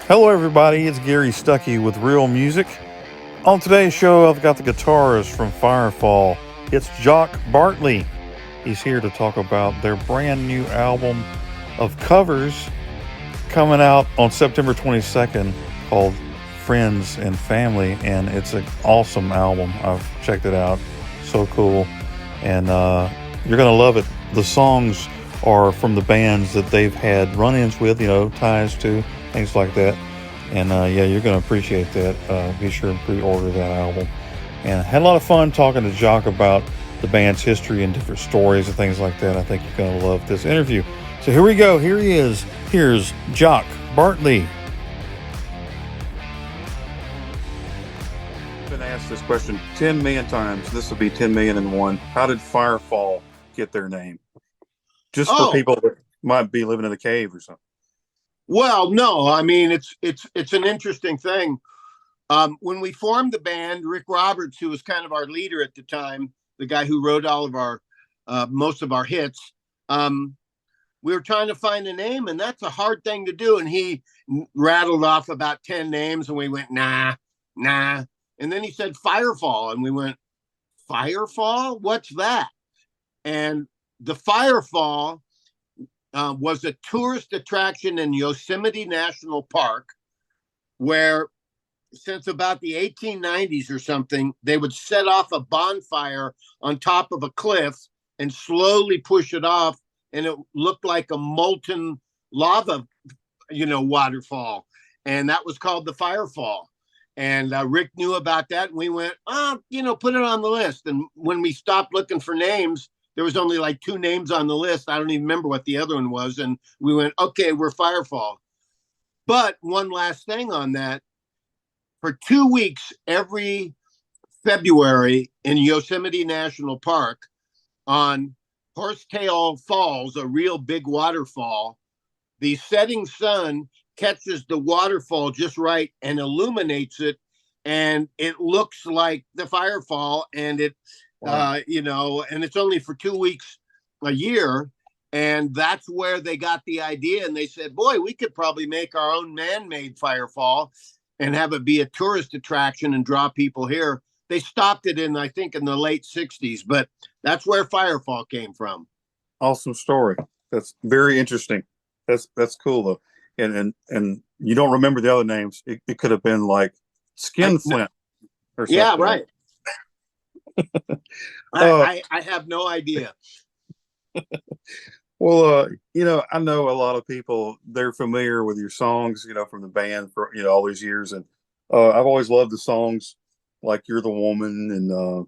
Hello, everybody. It's Gary Stuckey with Real Music. On today's show, I've got the guitarist from Firefall. It's Jock Bartley. He's here to talk about their brand new album of covers coming out on September 22nd called Friends and Family. And it's an awesome album. I've checked it out. So cool. And you're going to love it. The songs are from the bands that they've had run-ins with, ties to, things like that. And you're going to appreciate that. Be sure and pre-order that album. And I had a lot of fun talking to Jock about the band's history and different stories and things like that. I think you're going to love this interview. So here we go. Here he is. Here's Jock Bartley. I've been asked this question 10 million times. This will be 10 million and one. How did Firefall get their name? Just for people that might be living in a cave or something. Well, no, I mean, it's an interesting thing. When we formed the band, Rick Roberts, who was kind of our leader at the time, the guy who wrote all of our most of our hits, we were trying to find a name, and that's a hard thing to do. And he rattled off about 10 names, and we went, nah. And then he said Firefall, and we went, Firefall? What's that? And the Firefall was a tourist attraction in Yosemite National Park, where since about the 1890s or something, they would set off a bonfire on top of a cliff and slowly push it off, and it looked like a molten lava, waterfall. And that was called the Firefall. And Rick knew about that, and we went, put it on the list. And when we stopped looking for names, there was only like 2 names on the list. I don't even remember what the other one was. And we went, okay, we're Firefall. But one last thing on that. For 2 weeks, every February in Yosemite National Park on Horsetail Falls, a real big waterfall, the setting sun catches the waterfall just right and illuminates it. And it looks like the Firefall, and it, wow. And it's only for 2 weeks a year. And that's where they got the idea. And they said, boy, we could probably make our own man-made Firefall and have it be a tourist attraction and draw people here. They stopped it I think in the late 60s, but that's where Firefall came from. Awesome story. That's very interesting. That's cool though. And you don't remember the other names. It could have been like Skinflint or something. Yeah, right. I have no idea. Well, I know a lot of people, they're familiar with your songs, from the band for, all these years. And I've always loved the songs like You're the Woman and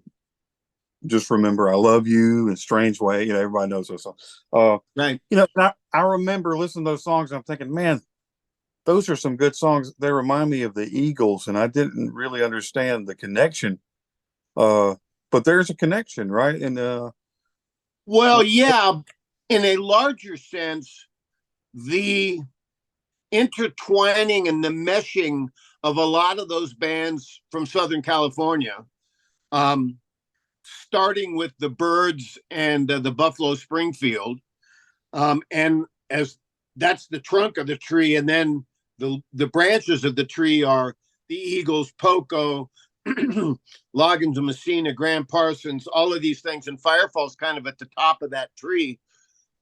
Just Remember I Love You and Strange Way. Everybody knows those songs. Right. I remember listening to those songs and I'm thinking, man, those are some good songs. They remind me of the Eagles, and I didn't really understand the connection. But there's a connection, right? And well, yeah, in a larger sense, the intertwining and the meshing of a lot of those bands from Southern California, starting with the Byrds and the Buffalo Springfield, and as that's the trunk of the tree, and then the branches of the tree are the Eagles, Poco, Loggins and Messina, Graham Parsons, all of these things, and Firefall's kind of at the top of that tree.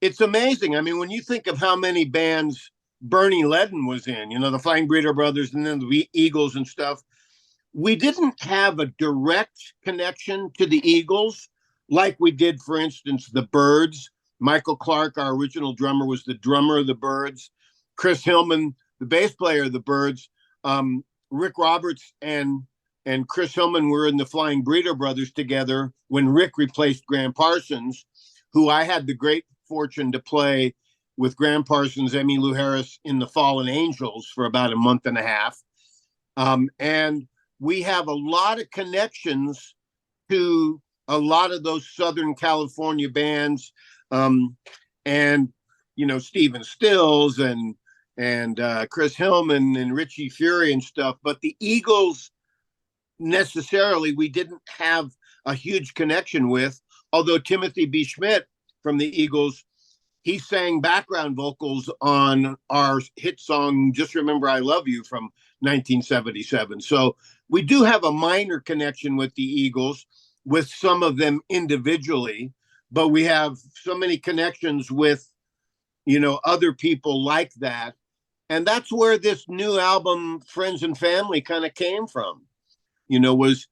It's amazing. I mean, when you think of how many bands Bernie Leadon was in, the Flying Burrito Brothers and then the Eagles and stuff, we didn't have a direct connection to the Eagles like we did, for instance, the Byrds. Michael Clark, our original drummer, was the drummer of the Byrds. Chris Hillman, the bass player of the Byrds. Rick Roberts and Chris Hillman were in the Flying Burrito Brothers together when Rick replaced Graham Parsons, who I had the great fortune to play with Graham Parsons, Emmylou Harris in the Fallen Angels for about a month and a half. And we have a lot of connections to a lot of those Southern California bands. And, Stephen Stills and Chris Hillman and Richie Fury and stuff. But the Eagles, necessarily, we didn't have a huge connection with, although Timothy B. Schmidt from the Eagles, he sang background vocals on our hit song "Just Remember I Love You" from 1977. So we do have a minor connection with the Eagles, with some of them individually, but we have so many connections with, other people like that. And that's where this new album, Friends and Family, kind of came from, was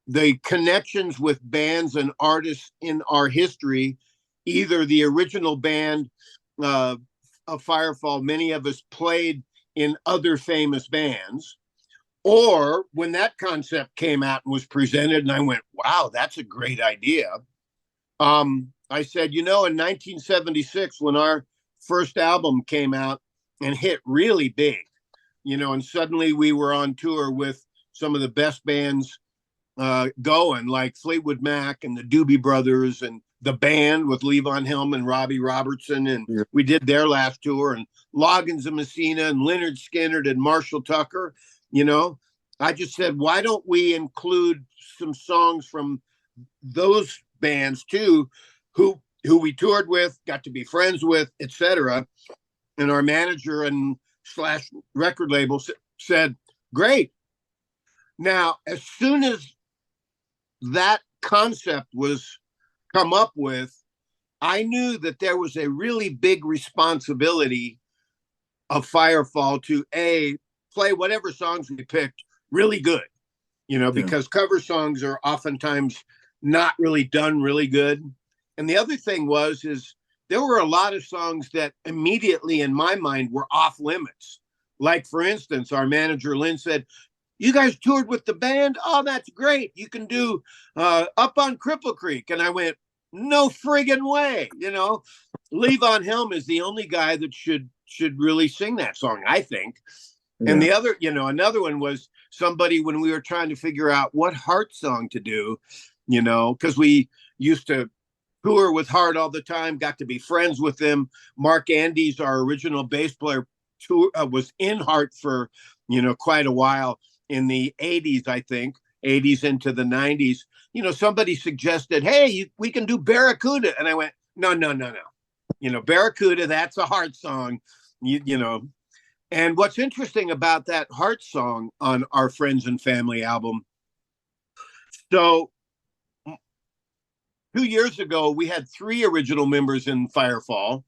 the connections with bands and artists in our history, either the original band of Firefall, many of us played in other famous bands, or when that concept came out and was presented, and I went, wow, that's a great idea. I said, in 1976, when our first album came out and hit really big, and suddenly we were on tour with some of the best bands going, like Fleetwood Mac and the Doobie Brothers and the band with Levon Helm and Robbie Robertson. And we did their last tour, and Loggins and Messina and Leonard Skinner and Marshall Tucker. I just said, why don't we include some songs from those bands too, who we toured with, got to be friends with, etc. And our manager and / record label said, great. Now, as soon as that concept was come up with, I knew that there was a really big responsibility of Firefall to play whatever songs we picked really good, because cover songs are oftentimes not really done really good. And the other thing is there were a lot of songs that immediately in my mind were off limits. Like, for instance, our manager, Lynn, said, you guys toured with the band? Oh, that's great. You can do Up on Cripple Creek. And I went, no friggin' way. Levon Helm is the only guy that should really sing that song, I think. Yeah. And the other, another one was somebody when we were trying to figure out what Heart song to do, because we used to tour with Heart all the time, got to be friends with them. Mark Andes, our original bass player, was in Heart for, quite a while in the 80s, I think, 80s into the 90s. Somebody suggested, hey, we can do Barracuda. And I went, no. Barracuda, that's a Heart song, And what's interesting about that Heart song on our Friends and Family album, so 2 years ago, we had 3 original members in Firefall.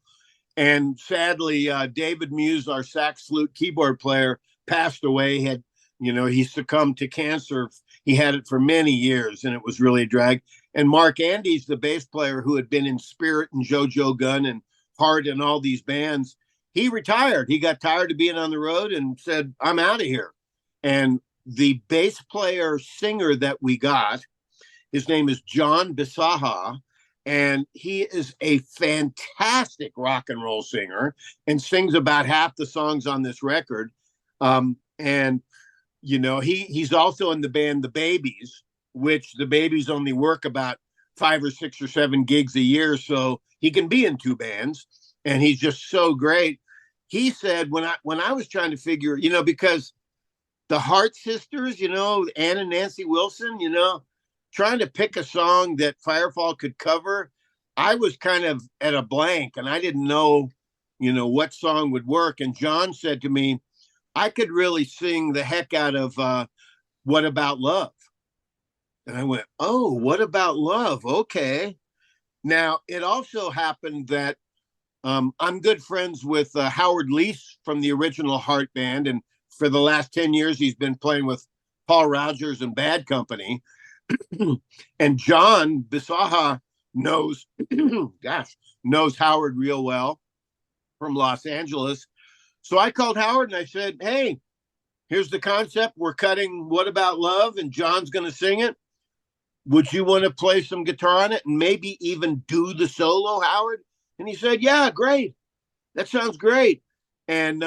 And sadly, David Muse, our sax, flute, keyboard player, passed away. He succumbed to cancer. He had it for many years, and it was really a drag. And Mark Andes, the bass player who had been in Spirit and JoJo Gunn and Heart and all these bands, he retired. He got tired of being on the road and said, I'm out of here. And the bass player singer that we got, his name is John Bisaha, and he is a fantastic rock and roll singer and sings about half the songs on this record. He's also in the band The Babies, which the Babies only work about 5 or 6 or 7 gigs a year, so he can be in 2 bands, and he's just so great. He said when I was trying to figure, because the Hart sisters, Ann and Nancy Wilson, trying to pick a song that Firefall could cover, I was kind of at a blank, and I didn't know, what song would work. And John said to me, I could really sing the heck out of What About Love? And I went, oh, What About Love? Okay. Now, it also happened that I'm good friends with Howard Leese from the original Heart band. And for the last 10 years, he's been playing with Paul Rogers and Bad Company. And John Bisaha knows Howard real well from Los Angeles. So I called Howard and I said, hey, here's the concept. We're cutting What About Love, and John's going to sing it. Would you want to play some guitar on it and maybe even do the solo, Howard? And he said, yeah, great. That sounds great. And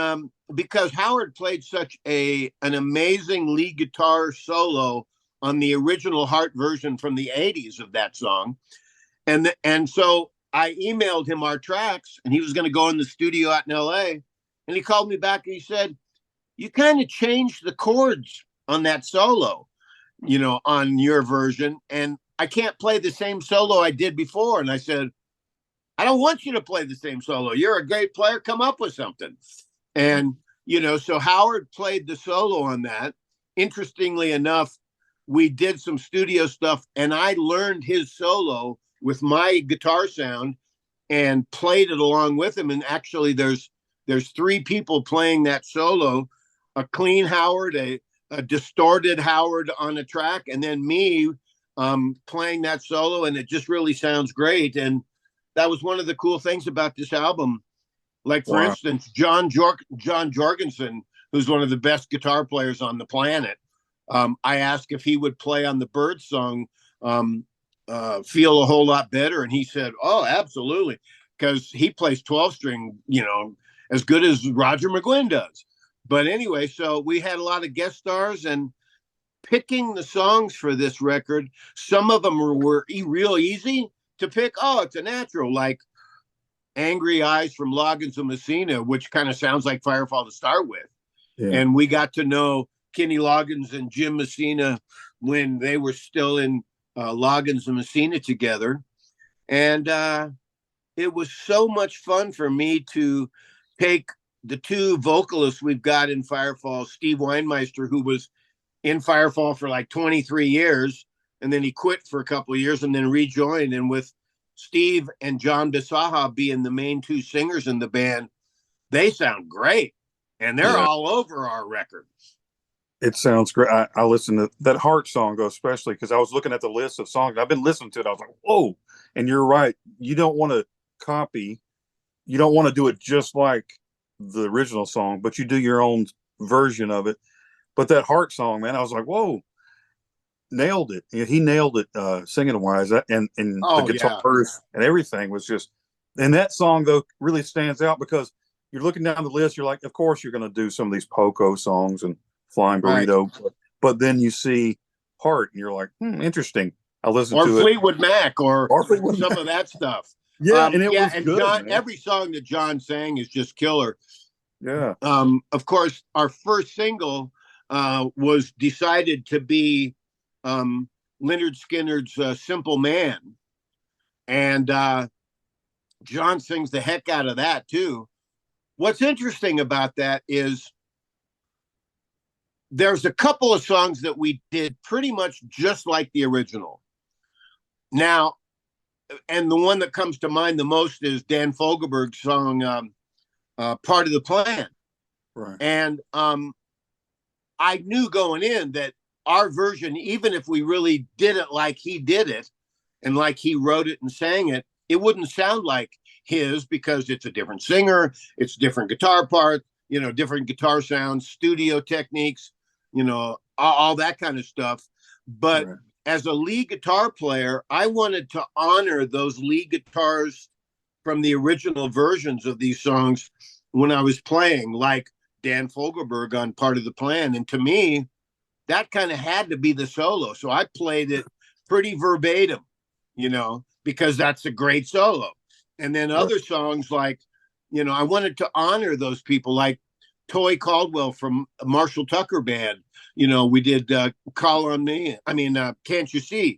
because Howard played such an amazing lead guitar solo on the original Heart version from the 80s of that song. And so I emailed him our tracks, and he was going to go in the studio out in LA. And he called me back and he said, you kind of changed the chords on that solo, on your version. And I can't play the same solo I did before. And I said, I don't want you to play the same solo. You're a great player. Come up with something. And, so Howard played the solo on that. Interestingly enough, we did some studio stuff and I learned his solo with my guitar sound and played it along with him. And actually there's three people playing that solo, a clean Howard, a distorted Howard on a track, and then me playing that solo. And it just really sounds great. And that was one of the cool things about this album. Like, for instance, John Jorgensen, who's one of the best guitar players on the planet. I asked if he would play on the Bird song, Feel a Whole Lot Better. And he said, oh, absolutely. Because he plays 12 string, as good as Roger McGuinn does. But anyway, so we had a lot of guest stars, and picking the songs for this record, some of them were real easy to pick. Oh, it's a natural, like Angry Eyes from Loggins and Messina, which kind of sounds like Firefall to start with. Yeah. And we got to know Kenny Loggins and Jim Messina when they were still in Loggins and Messina together. And it was so much fun for me to take the two vocalists we've got in Firefall, Steve Weinmeister, who was in Firefall for like 23 years, and then he quit for a couple of years and then rejoined. And with Steve and John Bisaha being the main two singers in the band, they sound great, and they're all over our records. It sounds great. I listened to that Heart song, especially because I was looking at the list of songs. I've been listening to it. I was like, whoa. And you're right. You don't want to copy. You don't want to do it just like the original song, but you do your own version of it. But that Heart song, man, I was like, whoa. Nailed it. He nailed it, singing wise, and the guitars and everything was just. And that song though really stands out because you're looking down the list. You're like, of course you're going to do some of these Poco songs and Flying Burrito, but then you see Heart, and you're like, interesting. I listen to Fleetwood Mac or some of that stuff. Yeah, and it was good. John, every song that John sang is just killer. Yeah. Of course, our first single was decided to be Lynyrd Skynyrd's Simple Man. And John sings the heck out of that too. What's interesting about that is there's a couple of songs that we did pretty much just like the original. Now, and the one that comes to mind the most is Dan Fogelberg's song, Part of the Plan. Right. And I knew going in that our version, even if we really did it like he did it and like he wrote it and sang it, it wouldn't sound like his because it's a different singer, it's different guitar part, different guitar sounds, studio techniques, all that kind of stuff. But as a lead guitar player, I wanted to honor those lead guitars from the original versions of these songs when I was playing, like Dan Fogelberg on Part of the Plan. And to me, that kind of had to be the solo. So I played it pretty verbatim, because that's a great solo. And then other songs like, I wanted to honor those people like Toy Caldwell from Marshall Tucker Band. We did Call on Me. Can't You See?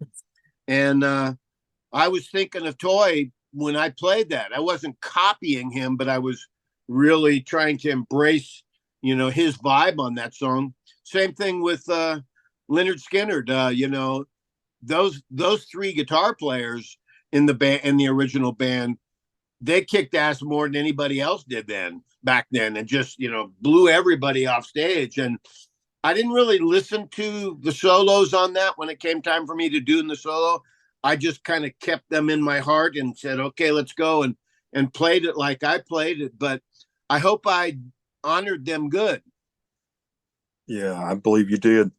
And I was thinking of Toy when I played that. I wasn't copying him, but I was really trying to embrace, his vibe on that song. Same thing with Lynyrd Skynyrd. Those three guitar players in the band, in the original band, they kicked ass more than anybody else did back then, and just, blew everybody off stage. And I didn't really listen to the solos on that when it came time for me to do the solo. I just kind of kept them in my heart and said, okay, let's go, and played it like I played it. But I hope I honored them good. Yeah, I believe you did.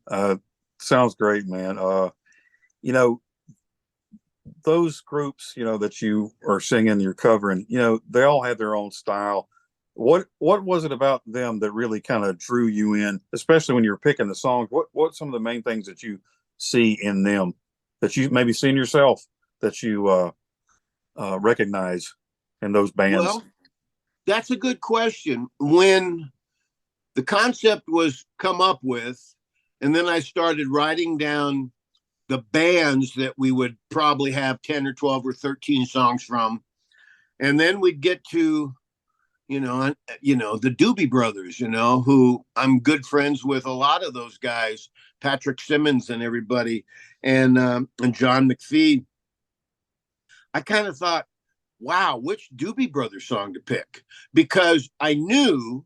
Sounds great, man. Those groups, that you are singing, you're covering, they all have their own style. What was it about them that really kind of drew you in, especially when you were picking the songs? What's some of the main things that you see in them that you maybe seen yourself that you recognize in those bands? Well, that's a good question. When the concept was come up with, and then I started writing down the bands that we would probably have 10 or 12 or 13 songs from. And then we'd get to, the Doobie Brothers, who I'm good friends with a lot of those guys, Patrick Simmons and everybody, and John McPhee. I kind of thought, wow, which Doobie Brothers song to pick? Because I knew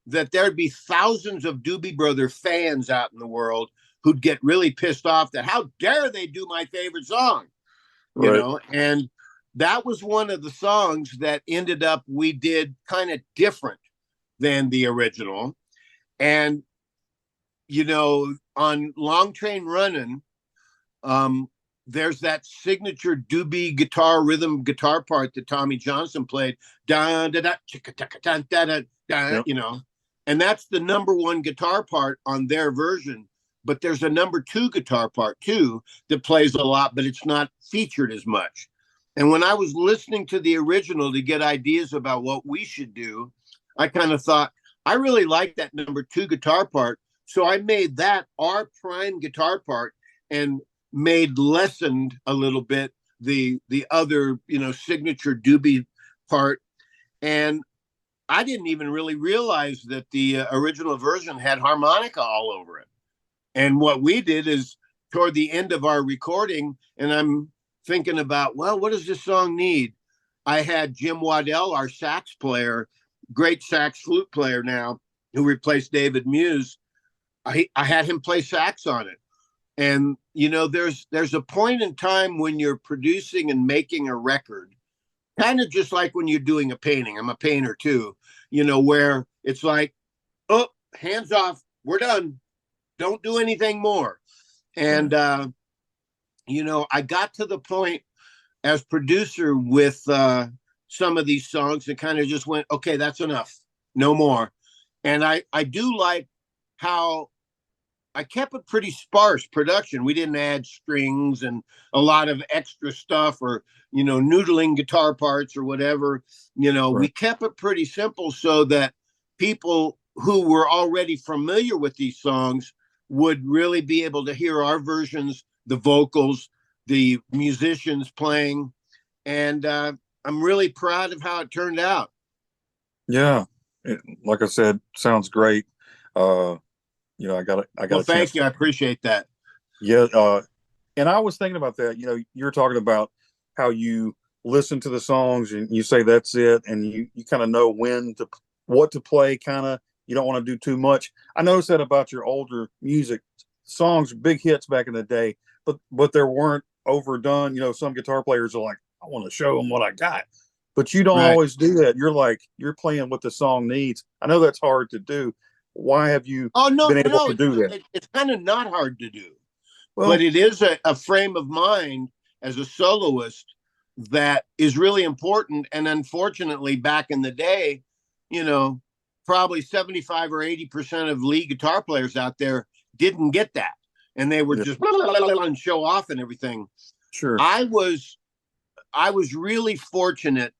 that there'd be thousands of Doobie Brother fans out in the world who'd get really pissed off that how dare they do my favorite song, Right. and that was one of the songs that ended up we did kind of different than the original. And, on Long Train Running, there's that signature doobie guitar rhythm guitar part that Tommy Johnson played, da da da da da da da, and that's the number one guitar part on their version. But there's a number two guitar part too that plays a lot, but it's not featured as much. And when I was listening to the original to get ideas about what we should do, I kind of thought, I really like that number two guitar part. So I made that our prime guitar part and made lessened a little bit the other, signature doobie part. And I didn't even really realize that the original version had harmonica all over it. And what we did is toward the end of our recording, and I'm thinking about, well, what does this song need? I had Jim Waddell, our sax player, great sax flute player now, who replaced David Muse. I had him play sax on it. And, there's a point in time when you're producing and making a record, kind of just like when you're doing a painting. I'm a painter too, where it's like, oh, hands off, we're done. Don't do anything more. And, I got to the point as producer with some of these songs and kind of just went, okay, that's enough. No more. And I do like how I kept it pretty sparse production. We didn't add strings and a lot of extra stuff or, noodling guitar parts or whatever. We kept it pretty simple so that people who were already familiar with these songs would really be able to hear our versions, the vocals, the musicians playing. And I'm really proud of how it turned out. Yeah. Like I said, sounds great. I got Well, thank you. I appreciate that. Yeah. And I was thinking about that, you're talking about how you listen to the songs and you say that's it. And you kind of know what to play, kind of, you don't want to do too much. I noticed that about your older music songs, big hits back in the day, but there weren't overdone. Some guitar players are like, I want to show them what I got, but you don't always do that. You're playing what the song needs. I know that's hard to do. Why have you been able to do that? It's kind of not hard to do, Well, but it is a frame of mind as a soloist that is really important. And unfortunately, back in the day, probably 75 or 80% of lead guitar players out there didn't get that. And they were just blah, blah, blah, blah, and show off and everything. Sure. I was really fortunate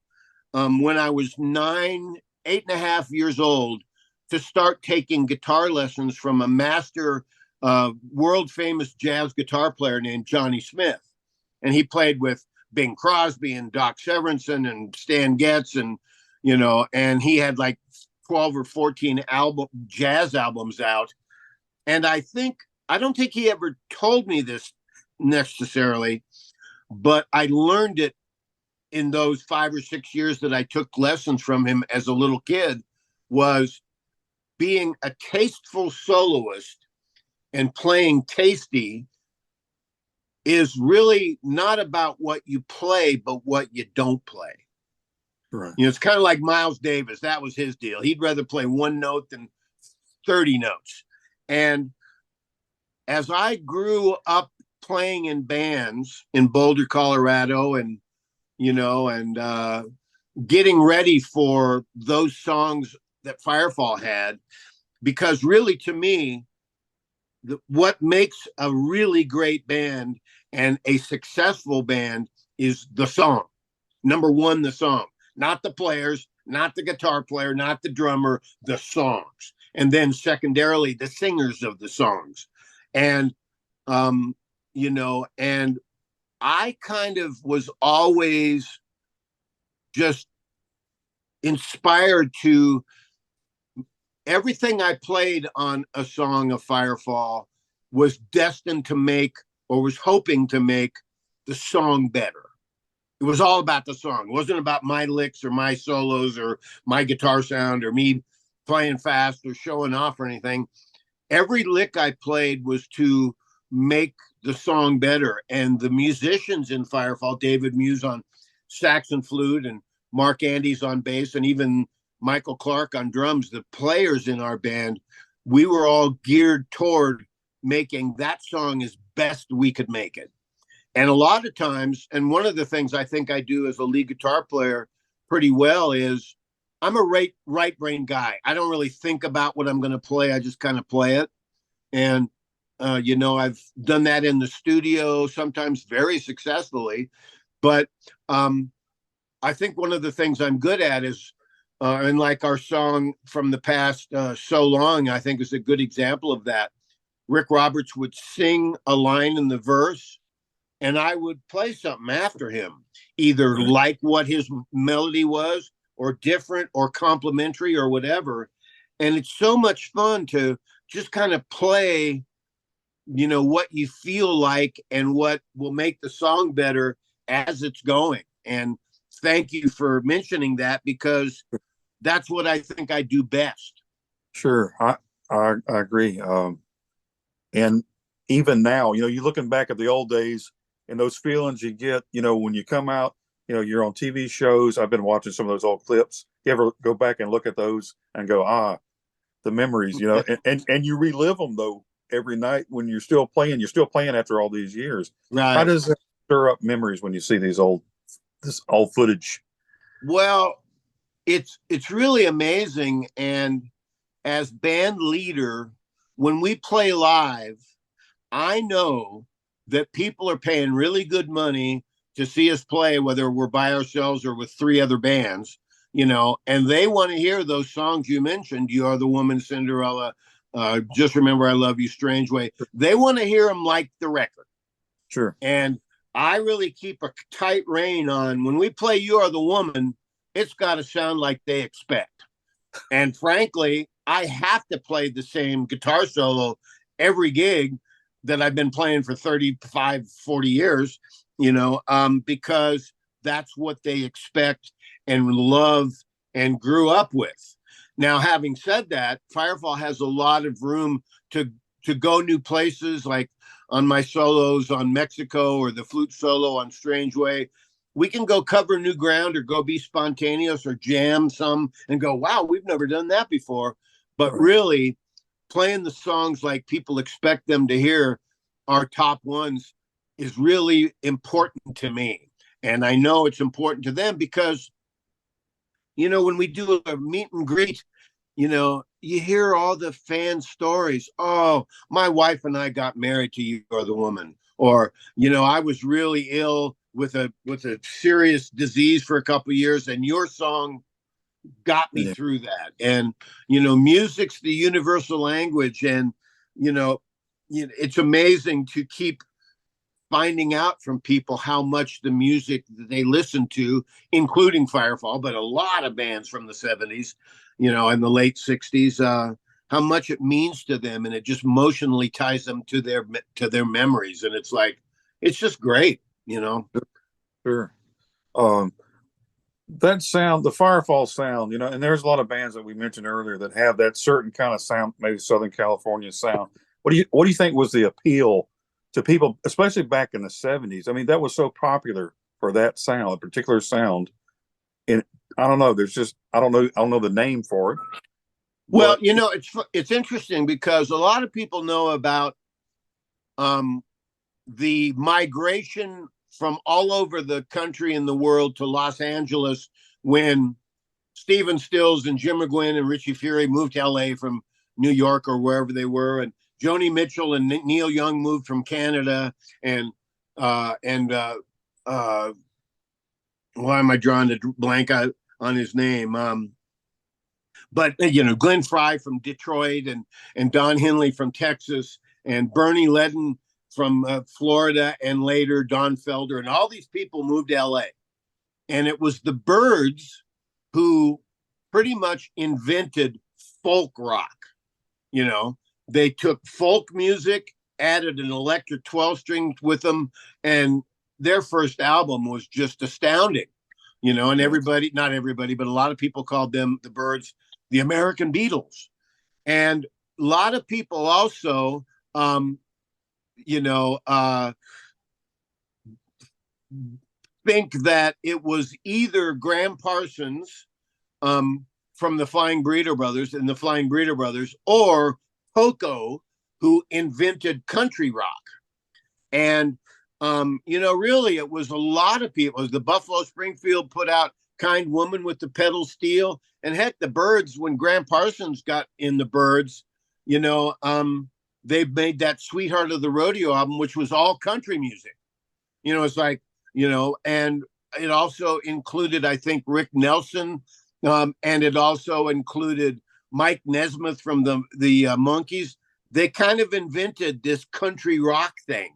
when I was 8.5 years old to start taking guitar lessons from a master, world famous jazz guitar player named Johnny Smith. And he played with Bing Crosby and Doc Severinsen and Stan Getz and, and he had like 12 or 14 jazz albums out. And I don't think he ever told me this necessarily, but I learned it in those 5 or 6 years that I took lessons from him as a little kid, was being a tasteful soloist and playing tasty is really not about what you play, but what you don't play. Right. It's kind of like Miles Davis. That was his deal. He'd rather play one note than 30 notes. And as I grew up playing in bands in Boulder, Colorado, and, getting ready for those songs that Firefall had, because really, to me, what makes a really great band and a successful band is the song. Number one, the song, not the players, not the guitar player, not the drummer, the songs. And then secondarily, the singers of the songs. And, and I kind of was always just inspired to everything I played on a song of Firefall was destined to make, or was hoping to make, the song better. It was all about the song. It wasn't about my licks or my solos or my guitar sound or me playing fast or showing off or anything. Every lick I played was to make the song better. And the musicians in Firefall, David Muse on sax and flute, and Mark Andes on bass, and even Michael Clark on drums, the players in our band, we were all geared toward making that song as best we could make it. And a lot of times, and one of the things I think I do as a lead guitar player pretty well is I'm a right brain guy. I don't really think about what I'm going to play. I just kind of play it. And, I've done that in the studio, sometimes very successfully. But I think one of the things I'm good at is, and like our song from the past, So Long, I think is a good example of that. Rick Roberts would sing a line in the verse, and I would play something after him, either like what his melody was, or different, or complimentary, or whatever. And it's so much fun to just kind of play, what you feel like and what will make the song better as it's going. And thank you for mentioning that, because that's what I think I do best. Sure, I agree. And even now, you're looking back at the old days and those feelings you get, when you come out, you're on TV shows. I've been watching some of those old clips. You ever go back and look at those and go, the memories, and you relive them though every night when you're still playing after all these years. Right. How does that stir up memories when you see this old footage? Well, it's really amazing. And as band leader, when we play live, I know that people are paying really good money to see us play, whether we're by ourselves or with 3 other bands, and they want to hear those songs you mentioned. You Are the Woman, Cinderella, Just Remember I Love You, Strange Way. They want to hear them like the record. Sure. And I really keep a tight rein on when we play You Are the Woman, it's got to sound like they expect. And frankly, I have to play the same guitar solo every gig that I've been playing for 35, 40 years, because that's what they expect and love and grew up with. Now, having said that, Firefall has a lot of room to go new places, like on my solos on Mexico, or the flute solo on Strange Way. We can go cover new ground, or go be spontaneous, or jam some and go, wow, we've never done that before. But really, playing the songs like people expect them to hear, our top ones, is really important to me. And I know it's important to them because, when we do a meet and greet, you hear all the fan stories. Oh, my wife and I got married to You Are the Woman. Or, I was really ill with a serious disease for a couple of years, and your song got me through that. And, music's the universal language. And, it's amazing to keep finding out from people how much the music that they listen to, including Firefall, but a lot of bands from the 70s, in the late 60s, how much it means to them. And it just emotionally ties them to their memories. And it's just great, Sure. That sound, the Firefall sound, and there's a lot of bands that we mentioned earlier that have that certain kind of sound, maybe Southern California sound. What do you think was the appeal to people, especially back in the 70s? I mean, that was so popular for that sound, a particular sound. And I don't know, I don't know the name for it. Well, it's interesting because a lot of people know about the migration from all over the country and the world to Los Angeles when Stephen Stills and Jim McGuinn and Richie Fury moved to LA from New York or wherever they were, and Joni Mitchell and Neil Young moved from Canada, and why am I drawing a blank on his name? But Glenn Frey from Detroit, and Don Henley from Texas, and Bernie Ledden from Florida, and later Don Felder, and all these people moved to LA. And it was the Byrds who pretty much invented folk rock. You know, they took folk music, added an electric 12 string with them, and their first album was just astounding. You know, and everybody, not everybody, but a lot of people called them, the Byrds, the American Beatles. And a lot of people also, you know, think that it was either Graham Parsons from the Flying Burrito Brothers and the Flying Burrito Brothers, or Poco, who invented country rock. And, you know, really, it was a lot of people. It was the Buffalo Springfield put out Kind Woman with the Pedal Steel. And heck, the Byrds, when Graham Parsons got in the Byrds, you know, they made that Sweetheart of the Rodeo album, which was all country music. You know, it's like, you know, and it also included, I think, Rick Nelson, and it also included Mike Nesmith from the Monkees. They kind of invented this country rock thing,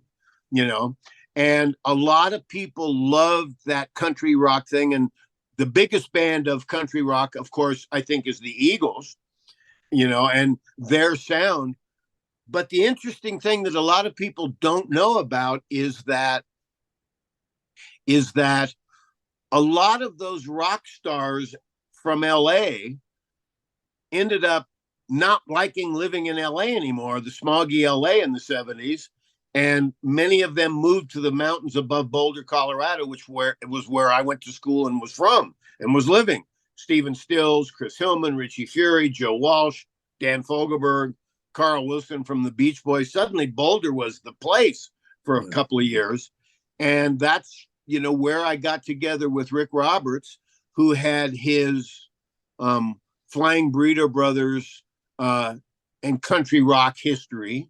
you know, and a lot of people loved that country rock thing. And the biggest band of country rock, of course, I think is the Eagles, you know, and their sound. But the interesting thing that a lot of people don't know about is that a lot of those rock stars from LA ended up not liking living in LA anymore, the smoggy LA in the 70s. And many of them moved to the mountains above Boulder, Colorado, which was where I went to school and was from and was living. Stephen Stills, Chris Hillman, Richie Fury, Joe Walsh, Dan Fogelberg, Carl Wilson from the Beach Boys. Suddenly Boulder was the place for a couple of years. And that's, you know, where I got together with Rick Roberts, who had his Flying Burrito Brothers and country rock history.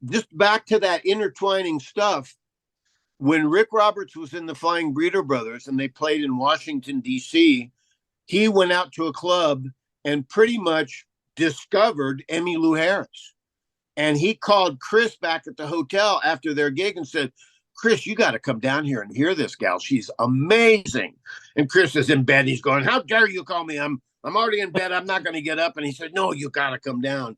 Just back to that intertwining stuff, when Rick Roberts was in the Flying Burrito Brothers and they played in Washington, D.C., he went out to a club and pretty much discovered Emmylou Harris. And he called Chris back at the hotel after their gig and said, Chris, you got to come down here and hear this gal. She's amazing. And Chris is in bed. He's going, how dare you call me? I'm already in bed. I'm not going to get up. And he said, no, you got to come down.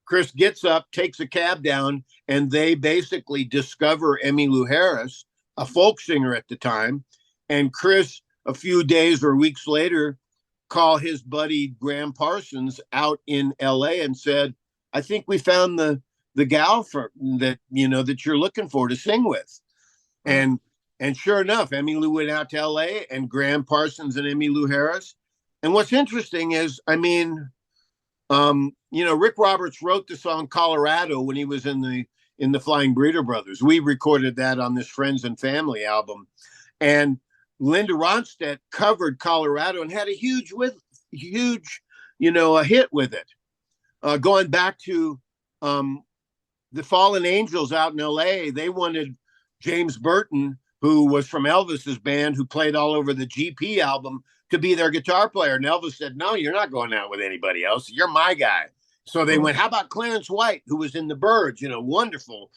Chris gets up, takes a cab down, and they basically discover Emmylou Harris, a folk singer at the time. And Chris, a few days or weeks later, called his buddy Graham Parsons out in LA and said, I think we found the gal that, you know, that you're looking for to sing with. And sure enough, Emmylou went out to LA and Graham Parsons and Emmylou Harris. And what's interesting is, I mean, you know, Rick Roberts wrote the song Colorado when he was in the Flying Burrito Brothers. We recorded that on this Friends and Family album. And Linda Ronstadt covered Colorado and had a huge, you know, a hit with it. Going back to the Fallen Angels out in LA, they wanted James Burton, who was from Elvis's band, who played all over the GP album, to be their guitar player. And Elvis said, no, you're not going out with anybody else. You're my guy. So they went, how about Clarence White, who was in the Byrds, you know, wonderful,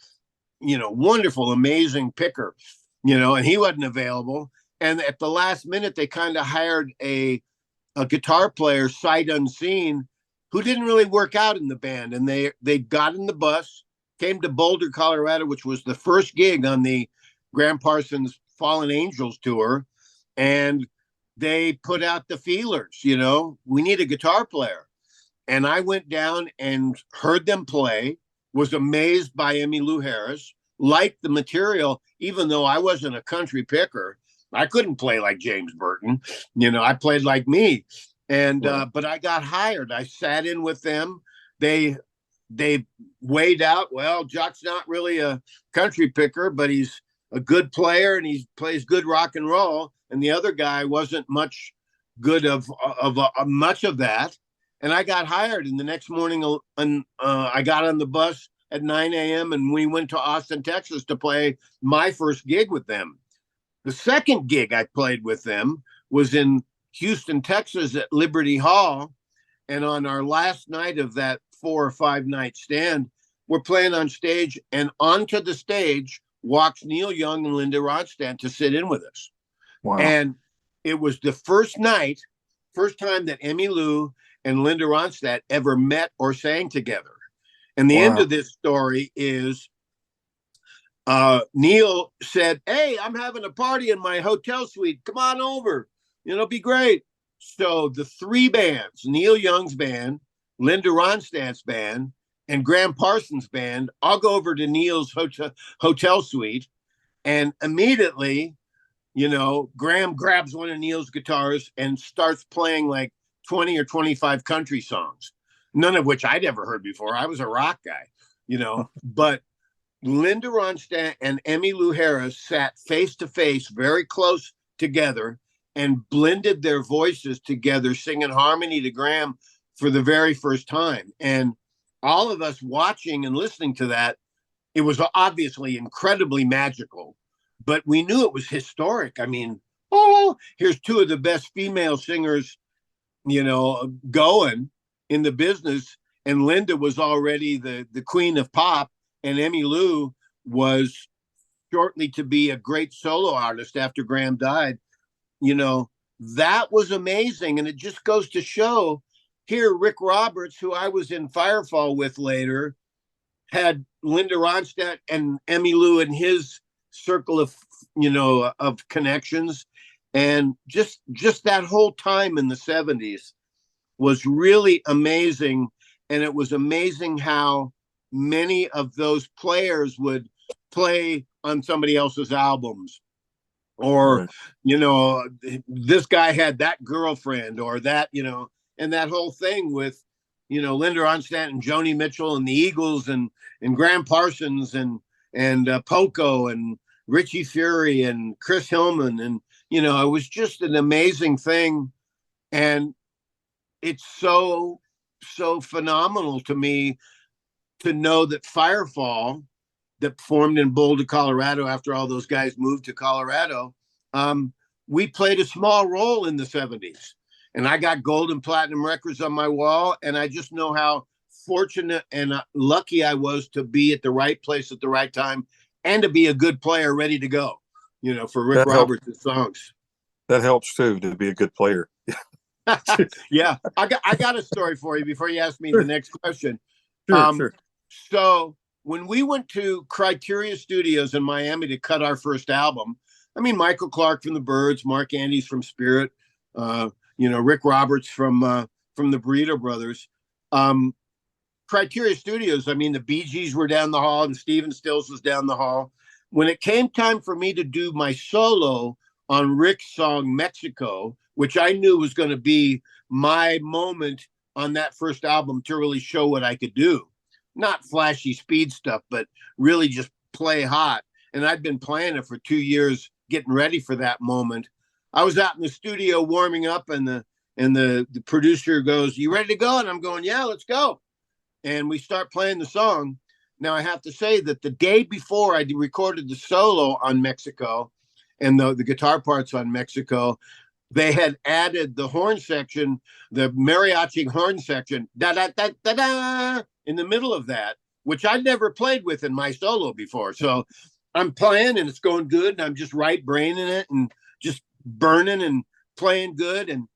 amazing picker, you know, and he wasn't available. And at the last minute, they kind of hired a guitar player, sight unseen, who didn't really work out in the band. And they got in the bus, came to Boulder, Colorado, which was the first gig on the Graham Parsons Fallen Angels tour. And they put out the feelers, you know, we need a guitar player. And I went down and heard them play, was amazed by Emmylou Harris, liked the material, even though I wasn't a country picker. I couldn't play like James Burton. You know, I played like me. And, but I got hired. I sat in with them. They weighed out, well, Jock's not really a country picker, but he's a good player and he plays good rock and roll. And the other guy wasn't much good of much of that. And I got hired. And the next morning, I got on the bus at 9 a.m. and we went to Austin, Texas to play my first gig with them. The second gig I played with them was in Houston, Texas at Liberty Hall. And on our last night of that 4 or 5 night stand, we're playing on stage, and onto the stage walks Neil Young and Linda Ronstadt to sit in with us. Wow. And it was the first night first time that Emmylou and Linda Ronstadt ever met or sang together. And the end Wow. of this story is Neil said, "Hey, I'm having a party in my hotel suite. Come on over. It'll be great." So the three bands, Neil Young's band, Linda Ronstadt's band, and Graham Parsons' band, all go over to Neil's hotel suite. And immediately, Graham grabs one of Neil's guitars and starts playing like 20 or 25 country songs, none of which I'd ever heard before. I was a rock guy, but Linda Ronstadt and Emmylou Harris sat face to face, very close together, and blended their voices together, singing harmony to Graham for the very first time. And all of us watching and listening to that, it was obviously incredibly magical, but we knew it was historic. I mean, here's two of the best female singers, going in the business. And Linda was already the queen of pop, and Emmylou was shortly to be a great solo artist after Graham died. That was amazing. And it just goes to show here, Rick Roberts, who I was in Firefall with later, had Linda Ronstadt and Emmylou in his circle of connections. And just that whole time in the 70s was really amazing. And it was amazing how many of those players would play on somebody else's albums, or this guy had that girlfriend, or that, and that whole thing with Linda Ronstadt and Joni Mitchell and the Eagles and Graham Parsons and Poco and Richie Fury and Chris Hillman, and it was just an amazing thing. And it's so phenomenal to me to know that Firefall, that formed in Boulder, Colorado, after all those guys moved to Colorado, we played a small role in the 70s. And I got gold and platinum records on my wall. And I just know how fortunate and lucky I was to be at the right place at the right time, and to be a good player ready to go, for Rick Roberts' songs. That helps too, to be a good player. Yeah. I got a story for you before you ask me the next question. Sure. So when we went to Criteria Studios in Miami to cut our first album, I mean, Michael Clark from the Byrds, Mark Andes from Spirit, Rick Roberts from the Burrito Brothers. Criteria Studios, I mean, the Bee Gees were down the hall and Stephen Stills was down the hall. When it came time for me to do my solo on Rick's song Mexico, which I knew was going to be my moment on that first album to really show what I could do. Not flashy speed stuff, but really just play hot. And I'd been playing it for 2 years, getting ready for that moment. I was out in the studio warming up, and the producer goes, "You ready to go?" And I'm going, "Yeah, let's go." And we start playing the song. Now, I have to say that the day before I recorded the solo on Mexico and the guitar parts on Mexico, they had added the horn section, the mariachi horn section, da da da da da, in the middle of that, which I'd never played with in my solo before. So I'm playing and it's going good, and I'm just right braining it and just burning and playing good. And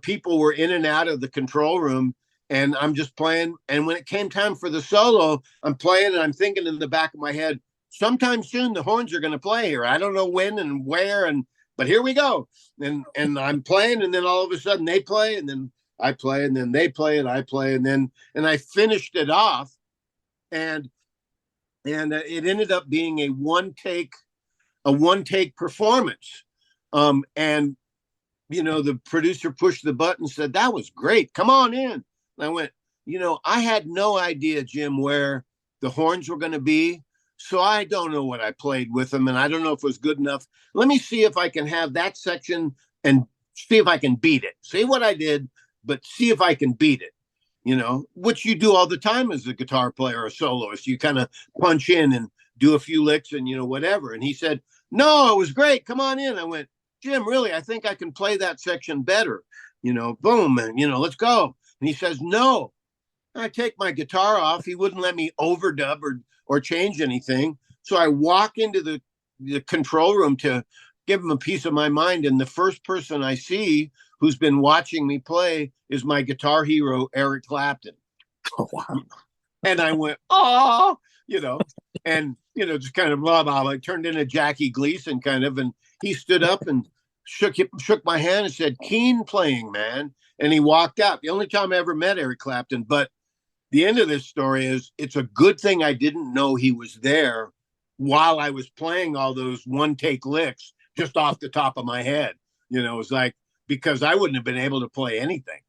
people were in and out of the control room, and I'm just playing. And when it came time for the solo, I'm playing and I'm thinking in the back of my head, sometime soon the horns are going to play here. I don't know when and where, but here we go. And I'm playing, and then all of a sudden they play, and then I play, and then they play, and I play, and I finished it off, and it ended up being a one take performance. And the producer pushed the button and said, "That was great. Come on in." And I went, I had no idea, Jim, where the horns were going to be. So I don't know what I played with them, and I don't know if it was good enough. Let me see if I can have that section and see if I can beat it. See what I did, but see if I can beat it, which you do all the time as a guitar player or soloist. You kind of punch in and do a few licks and, whatever. And he said, "No, it was great. Come on in." I went, "Jim, really, I think I can play that section better, boom, and, let's go." And he says, "No." I take my guitar off. He wouldn't let me overdub or change anything. So I walk into the control room to give him a piece of my mind. And the first person I see who's been watching me play is my guitar hero, Eric Clapton. Oh, wow. And I went, oh, you know, and, you know, just kind of blah, blah, like turned into Jackie Gleason kind of. And he stood up and shook my hand and said, keen playing, man. And he walked out. The only time I ever met Eric Clapton. But the end of this story is it's a good thing I didn't know he was there while I was playing all those one take licks just off the top of my head. You know, it was like, because I wouldn't have been able to play anything.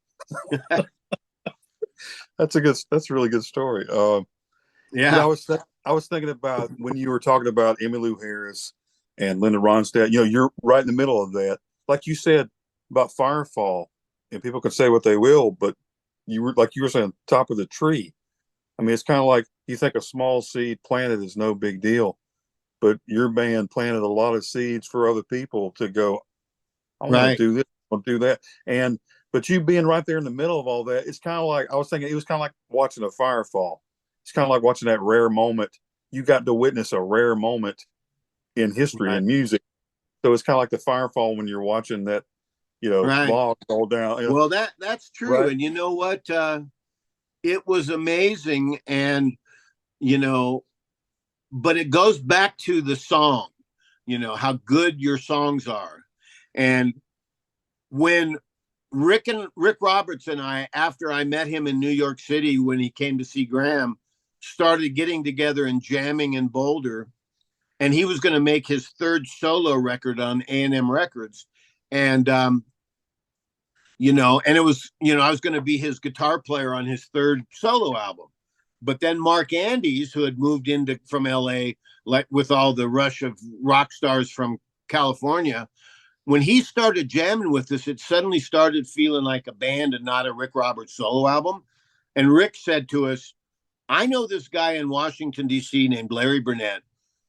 That's a really good story. Yeah. I was thinking about when you were talking about Emmylou Harris and Linda Ronstadt, you know, you're right in the middle of that. Like you said about Firefall, and people can say what they will, but you were saying top of the tree. I mean, it's kind of like you think a small seed planted is no big deal, but your band planted a lot of seeds for other people to go, I want to do this, I want to do that. But you being right there in the middle of all that, it's kind of like, I was thinking, it was kind of like watching a Firefall. It's kind of like watching that rare moment. You got to witness a rare moment in history and music. So it's kind of like the Firefall when you're watching that, you know, log fall down. You know. Well, that's true. Right. And you know what? It was amazing. And, you know, but it goes back to the song, you know, how good your songs are. And when Rick Roberts and I, after I met him in New York City when he came to see Graham, started getting together and jamming in Boulder, and he was going to make his third solo record on A&M Records. And, you know, and it was, you know, I was going to be his guitar player on his third solo album. But then Mark Andes, who had moved from LA, like with all the rush of rock stars from California, when he started jamming with us, it suddenly started feeling like a band and not a Rick Roberts solo album. And Rick said to us, I know this guy in Washington, D.C. named Larry Burnett,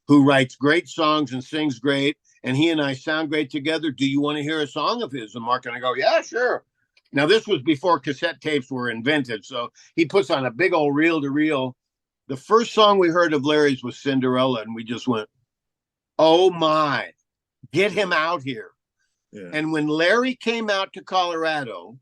who writes great songs and sings great. And he and I sound great together. Do you want to hear a song of his? And Mark and I go, yeah, sure. Now, this was before cassette tapes were invented. So he puts on a big old reel-to-reel. The first song we heard of Larry's was Cinderella. And we just went, oh, my, get him out here. Yeah. And when Larry came out to Colorado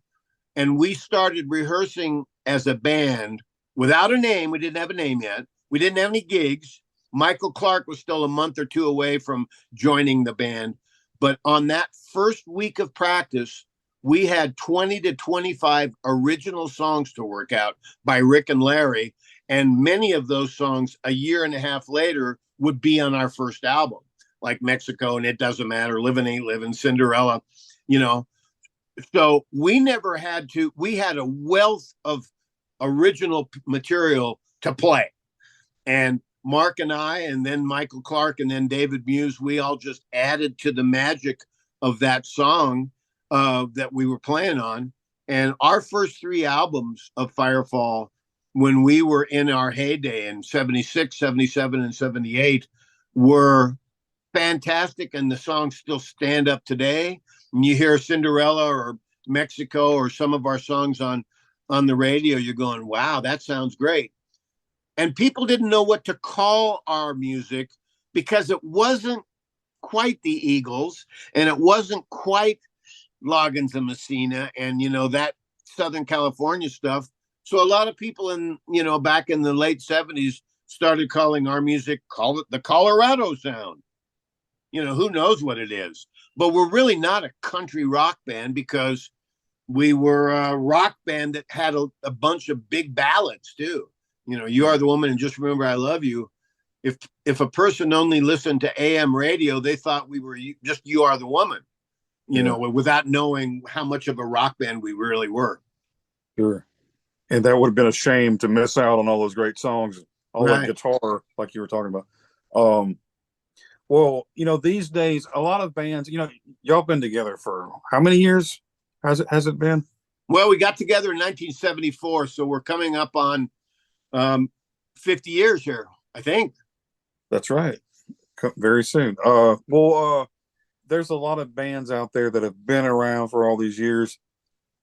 and we started rehearsing as a band without a name, we didn't have a name yet. We didn't have any gigs. Michael Clark was still a month or two away from joining the band. But on that first week of practice, we had 20 to 25 original songs to work out by Rick and Larry. And many of those songs a year and a half later would be on our first album, like Mexico and It Doesn't Matter, Living Ain't Living, Cinderella, you know. So we never had to, we had a wealth of original material to play. And Mark and I, and then Michael Clark, and then David Muse, we all just added to the magic of that song that we were playing on. And our first three albums of Firefall, when we were in our heyday in 76, 77, and 78, were fantastic. And the songs still stand up today. And you hear Cinderella or Mexico or some of our songs on the radio, you're going, wow, that sounds great. And people didn't know what to call our music because it wasn't quite the Eagles and it wasn't quite Loggins and Messina and, you know, that Southern California stuff. So a lot of people in, you know, back in the late 70s started calling our music, call it the Colorado sound. You know, who knows what it is, but we're really not a country rock band because we were a rock band that had a bunch of big ballads too. You know, You Are the Woman and Just Remember I Love You. If a person only listened to AM radio, they thought we were just You Are the Woman, you know, without knowing how much of a rock band we really were. Sure. And that would have been a shame to miss out on all those great songs, all that guitar, like you were talking about. Well, you know, these days, a lot of bands, you know, y'all been together for how many years has it been? Well, we got together in 1974, so we're coming up on 50 years here, I think. That's right. Very soon. There's a lot of bands out there that have been around for all these years.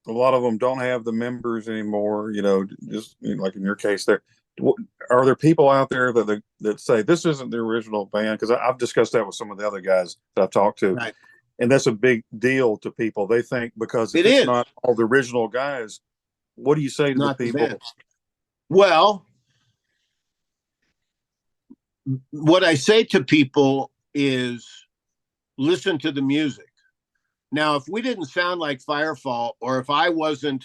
A lot of them don't have the members anymore, you know, just you know, like in your case there. Are there people out there that say this isn't the original band? Because I've discussed that with some of the other guys that I've talked to. Right. And that's a big deal to people. They think because if It it's is not all the original guys, what do you say to the not the people? band. Well, what I say to people is listen to the music. Now, if we didn't sound like Firefall, or if I wasn't,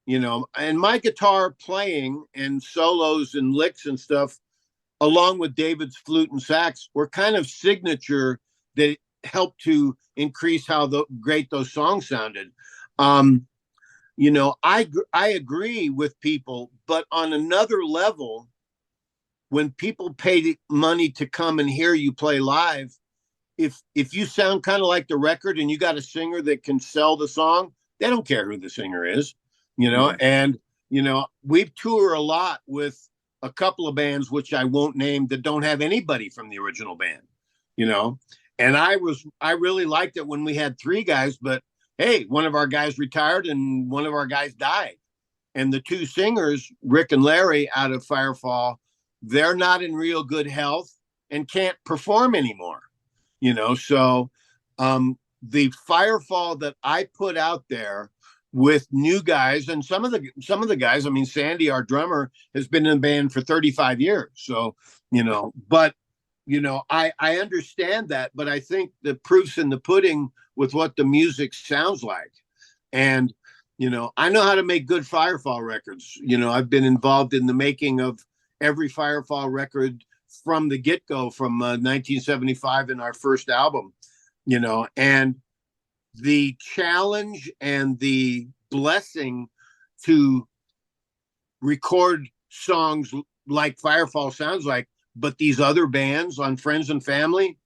and my guitar playing and solos and licks and stuff, along with David's flute and sax, were kind of signature that helped to increase how great those songs sounded. Um, I agree with people, but on another level, when people pay money to come and hear you play live, if you sound kind of like the record and you got a singer that can sell the song, they don't care who the singer is, Yeah. and we tour a lot with a couple of bands which I won't name that don't have anybody from the original band, you know. And I really liked it when we had three guys, but hey, one of our guys retired and one of our guys died. And the two singers, Rick and Larry out of Firefall, they're not in real good health and can't perform anymore. So the Firefall that I put out there with new guys, and some of the guys, I mean, Sandy, our drummer, has been in the band for 35 years. So, but I understand that, but I think the proof's in the pudding with what the music sounds like. And I know how to make good Firefall records. I've been involved in the making of every Firefall record from the get-go, from 1975 in our first album, and the challenge and the blessing to record songs like Firefall sounds like, but these other bands on Friends and Family,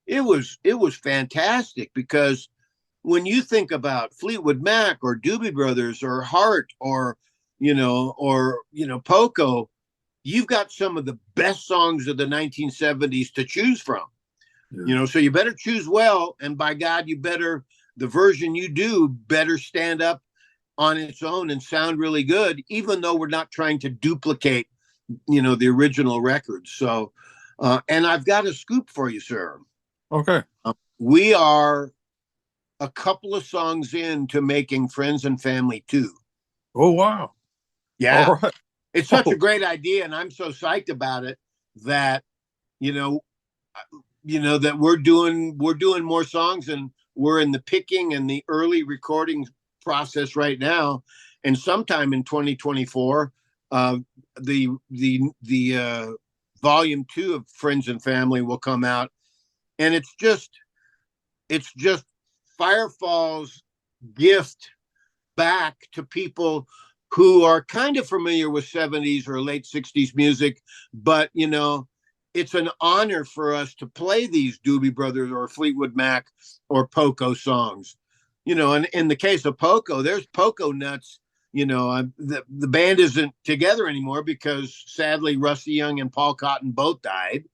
it was fantastic, because when you think about Fleetwood Mac or Doobie Brothers or Heart or Poco, you've got some of the best songs of the 1970s to choose from. Yeah. So you better choose well, and by God, the version you do better stand up on its own and sound really good, even though we're not trying to duplicate the original record. So and I've got a scoop for you, sir. Okay. We are a couple of songs into making Friends and Family 2. Oh, wow. Yeah. All right. It's such a great idea, and I'm so psyched about it that that we're doing more songs, and we're in the picking and the early recording process right now. And sometime in 2024, the volume 2 of Friends and Family will come out, and it's just Firefall's gift back to people who are kind of familiar with 70s or late 60s music, but it's an honor for us to play these Doobie Brothers or Fleetwood Mac or Poco songs. And in the case of Poco, there's Poco nuts. The band isn't together anymore because sadly Rusty Young and Paul Cotton both died,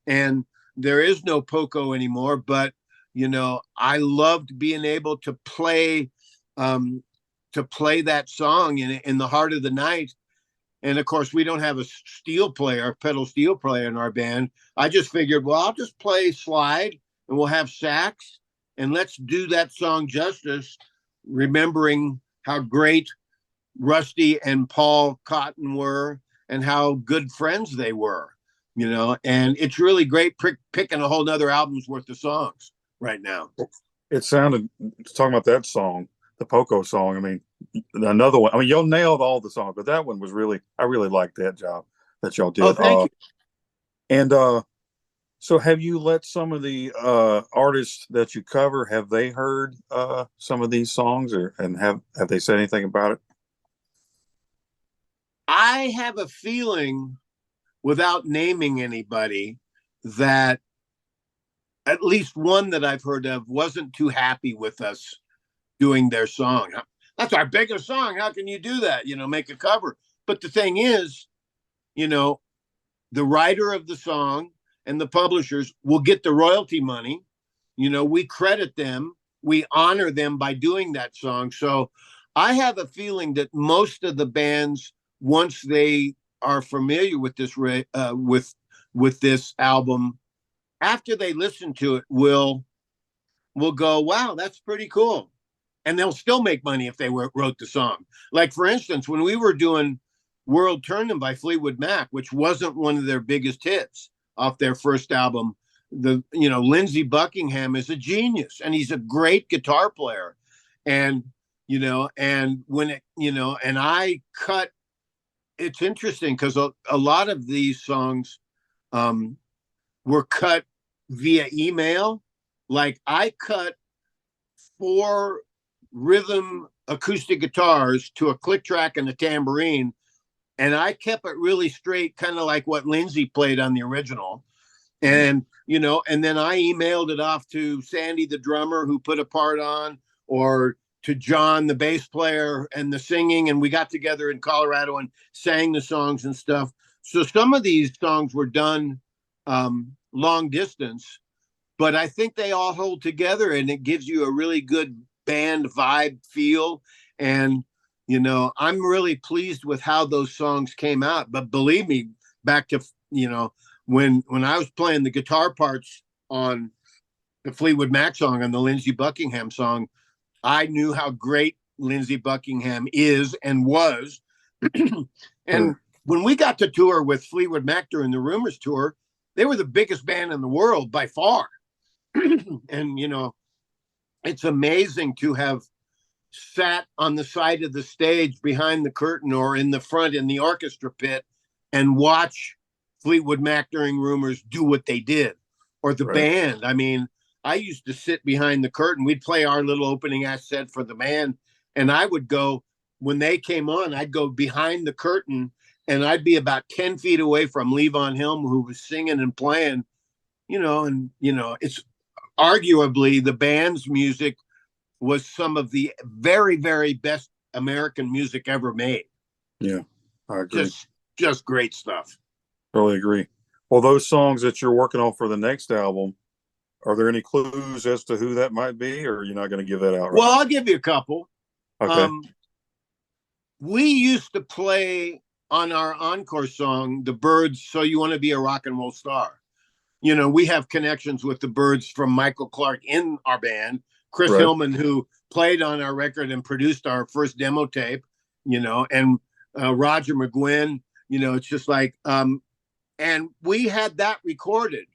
and there is no Poco anymore. But I loved being able to play that song in the heart of the night. And of course, we don't have a pedal steel player in our band. I just figured, well, I'll just play slide and we'll have sax, and let's do that song justice, remembering how great Rusty and Paul Cotton were and how good friends they were, and it's really great picking a whole nother album's worth of songs right now. It sounded, talking about that song, the Poco song, I mean, another one. I mean, y'all nailed all the songs, but that one was I really liked that job that y'all did. Oh, thank you. And so have you let some of the artists that you cover, have they heard some of these songs, and have they said anything about it? I have a feeling, without naming anybody, that at least one that I've heard of wasn't too happy with us doing their song. That's our biggest song. How can you do that? Make a cover. But the thing is, the writer of the song and the publishers will get the royalty money. We credit them. We honor them by doing that song. So I have a feeling that most of the bands, once they are familiar with this with this album, after they listen to it, will will go, wow, that's pretty cool. And they'll still make money if they wrote the song. Like, for instance, when we were doing World Turning by Fleetwood Mac, which wasn't one of their biggest hits off their first album, Lindsey Buckingham is a genius and he's a great guitar player. And, and when and I cut, it's interesting because a lot of these songs were cut via email. Like, I cut 4 rhythm acoustic guitars to a click track and a tambourine, and I kept it really straight, kind of like what Lindsey played on the original. And and then I emailed it off to Sandy the drummer, who put a part on, or to John the bass player and the singing, and we got together in Colorado and sang the songs and stuff. So some of these songs were done long distance, but I think they all hold together and it gives you a really good band vibe feel. And, I'm really pleased with how those songs came out. But believe me, back to, when I was playing the guitar parts on the Fleetwood Mac song and the Lindsey Buckingham song, I knew how great Lindsey Buckingham is and was. And when we got to tour with Fleetwood Mac during the Rumors tour, they were the biggest band in the world by far. And, it's amazing to have sat on the side of the stage behind the curtain or in the front in the orchestra pit and watch Fleetwood Mac during Rumors do what they did, or the band. I mean, I used to sit behind the curtain. We'd play our little opening act set for the band, and I would go, when they came on, I'd go behind the curtain and I'd be about 10 feet away from Levon Helm, who was singing and playing, it's arguably the band's music was some of the very, very best American music ever made. Yeah, I agree. Just great stuff. Totally agree. Well, those songs that you're working on for the next album, are there any clues as to who that might be, or you're not going to give that out? Well, I'll give you a couple. Okay. We used to play on our encore song, The Byrds, So You Want to Be a Rock and Roll Star. We have connections with the Byrds from Michael Clark in our band, Chris Hillman, who played on our record and produced our first demo tape, and Roger McGuinn, it's just like, and we had that recorded.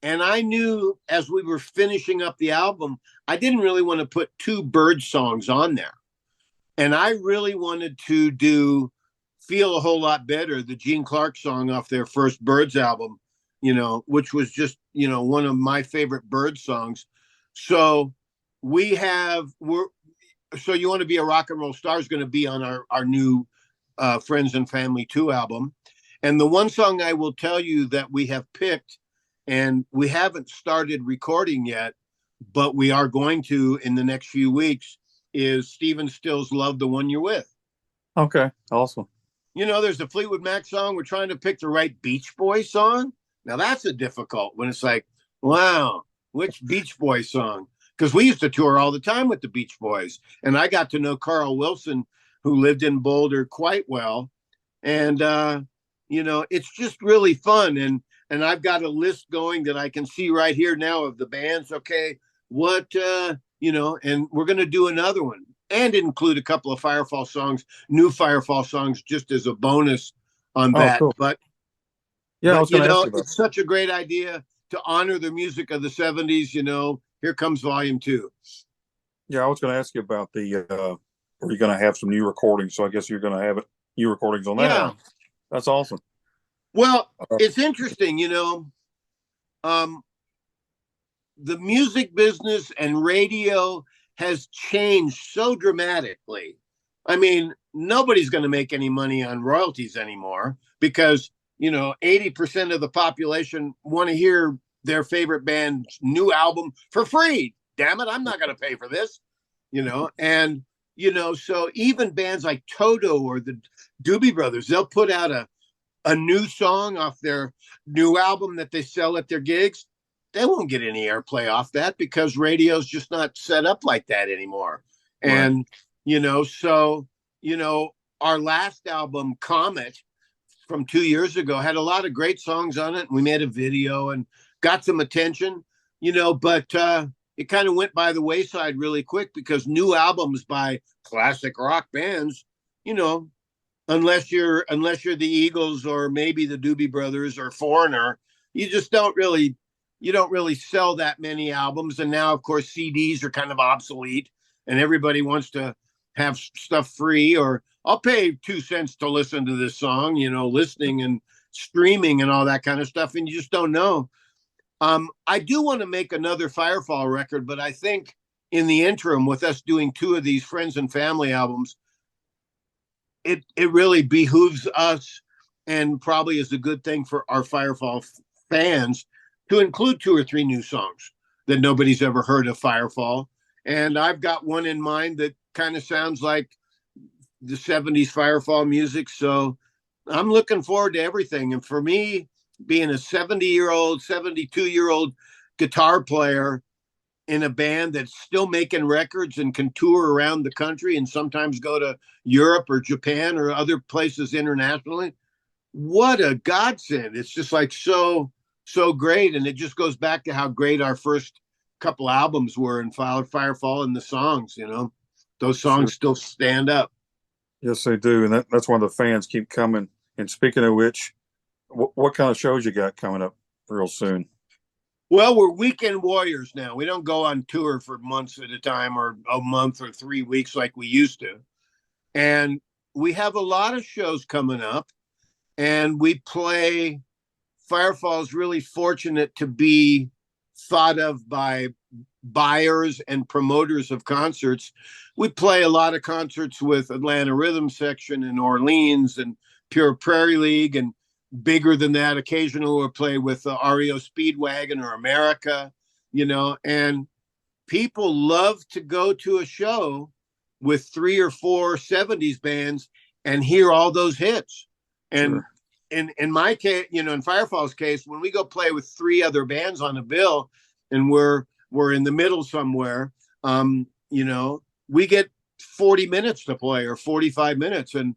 And I knew as we were finishing up the album, I didn't really want to put 2 Byrds songs on there. And I really wanted to do Feel a Whole Lot Better, the Gene Clark song off their first Byrds album, which was just, one of my favorite Byrds songs. So So You Want to Be a Rock and Roll Star is going to be on our new Friends and Family 2 album. And the one song I will tell you that we have picked, and we haven't started recording yet, but we are going to in the next few weeks, is Stephen Stills' Love the One You're With. Okay, awesome. There's a Fleetwood Mac song. We're trying to pick the right Beach Boys song. Now that's a difficult when it's like, wow, which Beach Boys song? Because we used to tour all the time with the Beach Boys. And I got to know Carl Wilson, who lived in Boulder, quite well. And, it's just really fun. And I've got a list going that I can see right here now of the bands. Okay, what, and we're going to do another one and include a couple of Firefall songs, new Firefall songs, just as a bonus on that. Cool. But it's such a great idea to honor the music of the 70s. Here comes Volume 2. Yeah, I was going to ask you about are you going to have some new recordings? So I guess you're going to have new recordings on that. Yeah. That's awesome. Well, it's interesting, the music business and radio has changed so dramatically. I mean, nobody's going to make any money on royalties anymore because, 80% of the population want to hear their favorite band's new album for free. Damn it, I'm not going to pay for this, and, so even bands like Toto or the Doobie Brothers, they'll put out a new song off their new album that they sell at their gigs. They won't get any airplay off that because radio's just not set up like that anymore. Right. And, our last album, Comet, from 2 years ago, had a lot of great songs on it. And we made a video and got some attention, but it kind of went by the wayside really quick because new albums by classic rock bands, you know, unless you're the Eagles or maybe the Doobie Brothers or Foreigner, you just don't really sell that many albums. And now, of course, CDs are kind of obsolete, and everybody wants to have stuff free. Or I'll pay 2 cents to listen to this song. Listening and streaming and all that kind of stuff, and you just don't know. I do want to make another Firefall record, but I think in the interim, with us doing two of these friends and family albums, it really behooves us, and probably is a good thing for our Firefall fans, to include 2 or 3 new songs that nobody's ever heard of Firefall. And I've got one in mind that kind of sounds like the 70s Firefall music. So I'm looking forward to everything. And for me, being a 70-year-old, 72-year-old guitar player in a band that's still making records and can tour around the country and sometimes go to Europe or Japan or other places internationally, what a godsend. It's just like so great. And it just goes back to how great our first couple albums were in Firefall, and the songs, those songs still stand up. Yes, they do. And that's why the fans keep coming. And speaking of which, what kind of shows you got coming up real soon? Well, we're weekend warriors now. We don't go on tour for months at a time, or a month or 3 weeks like we used to. And we have a lot of shows coming up, and we play. Firefall is really fortunate to be thought of by buyers and promoters of concerts. We play a lot of concerts with Atlanta Rhythm Section in Orleans and Pure Prairie League, and bigger than that, occasionally we'll play with REO Speedwagon or America, and people love to go to a show with 3 or 4 70s bands and hear all those hits. And Sure. In my case, in Firefall's case, when we go play with 3 other bands on a bill, and we're in the middle somewhere, we get 40 minutes to play, or 45 minutes. And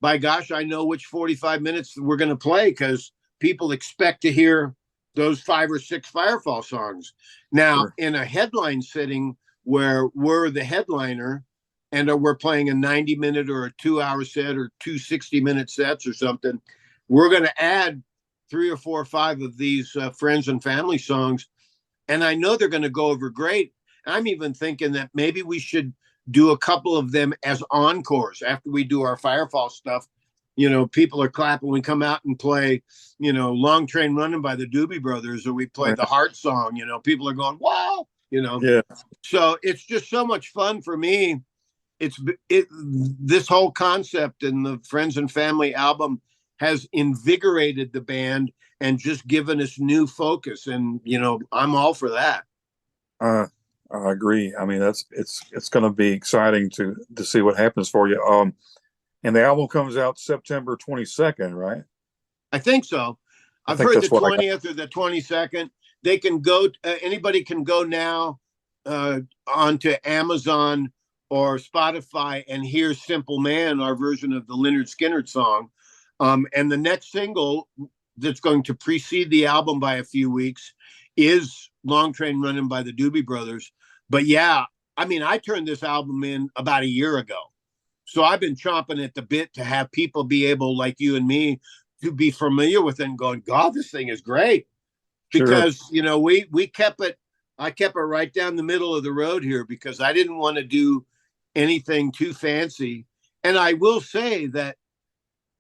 by gosh, I know which 45 minutes we're going to play, because people expect to hear those 5 or 6 Firefall songs. Now, Sure. in a headline sitting where we're the headliner, and we're playing a 90-minute or a 2-hour set, or 2 60-minute sets or something, we're going to add 3 or 4 or 5 of these friends and family songs. And I know they're going to go over great. I'm even thinking that maybe we should do a couple of them as encores after we do our Firefall stuff. People are clapping. We come out and play, Long Train Running by the Doobie Brothers, or we play the Heart Song. People are going, wow, Yeah. So it's just so much fun for me. This whole concept in the Friends and Family album has invigorated the band and just given us new focus. And, I'm all for that. I agree. I mean, it's going to be exciting to see what happens for you. And the album comes out September 22nd, right? I think so. I've heard the 20th or the 22nd. They can go. Anybody can go now onto Amazon or Spotify and hear "Simple Man," our version of the Lynyrd Skynyrd song. And the next single that's going to precede the album by a few weeks is "Long Train Running" by the Doobie Brothers. But yeah, I mean, I turned this album in about a year ago. So I've been chomping at the bit to have people be able, like you and me, to be familiar with it and going, God, this thing is great. Because, Sure. We kept it, I kept it right down the middle of the road here, because I didn't want to do anything too fancy. And I will say that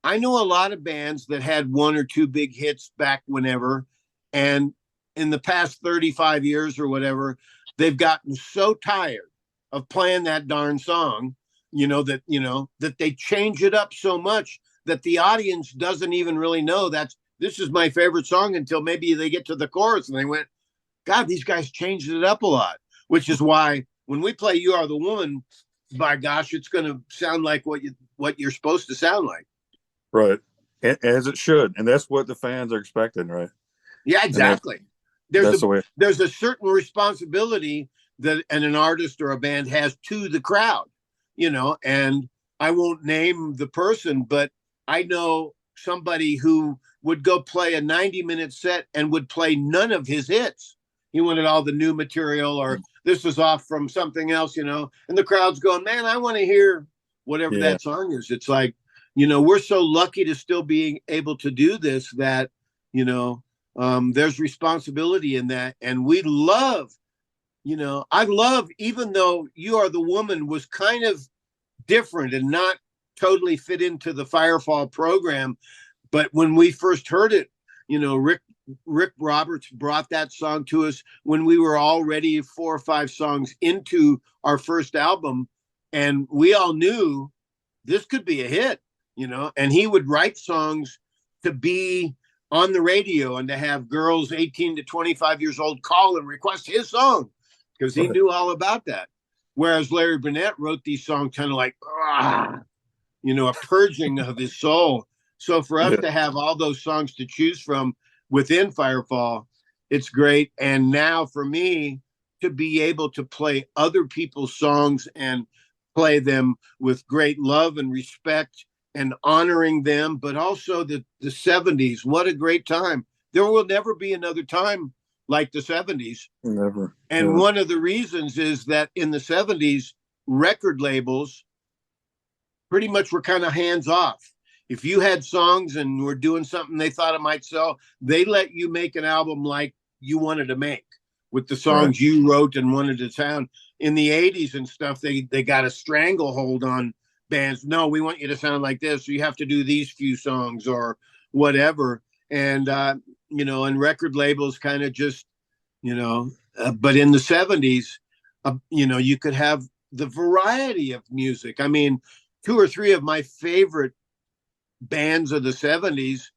I know a lot of bands that had 1 or 2 big hits back whenever. And in the past 35 years or whatever, they've gotten so tired of playing that darn song, that they change it up so much that the audience doesn't even really know this is my favorite song, until maybe they get to the chorus and they went, God, these guys changed it up a lot, which is why when we play "You Are the Woman," by gosh, it's going to sound like what you're supposed to sound like. Right. As it should. And that's what the fans are expecting, right? Yeah, exactly. That's the way. There's a certain responsibility that an artist or a band has to the crowd, and I won't name the person, but I know somebody who would go play a 90-minute set and would play none of his hits, He wanted all the new material, or this is off from something else, you know. And the crowd's going, man, I want to hear whatever that song is. It's like, you know, we're so lucky to still be able to do this that, you know, there's responsibility in that. And we love, you know, I love, even though You Are the Woman was kind of different and not totally fit into the Firefall program. But when we first heard it, you know, Rick Roberts brought that song to us when we were already 4 or 5 songs into our first album. And we all knew this could be a hit, you know, and he would write songs to be on the radio and to have girls 18 to 25 years old call and request his song because he knew all about that. Whereas Larry Burnett wrote these songs kind of like, you know, a purging of his soul. So for us to have all those songs to choose from within Firefall, it's great. And now for me to be able to play other people's songs and play them with great love and respect and honoring them, but also the 70s. What a great time. There will never be another time like the 70s. Never. And one of the reasons is that in the 70s, record labels pretty much were kind of hands off. If you had songs and were doing something they thought it might sell, they let you make an album like you wanted to make with the songs you wrote and wanted to sound. In the 80s and stuff, they got a stranglehold on bands. No, we want you to sound like this. So you have to do these few songs or whatever. And, you know, and record labels kind of just, you know, but in the 70s, you know, you could have the variety of music. I mean, 2 or 3 of my favorite bands of the 70s,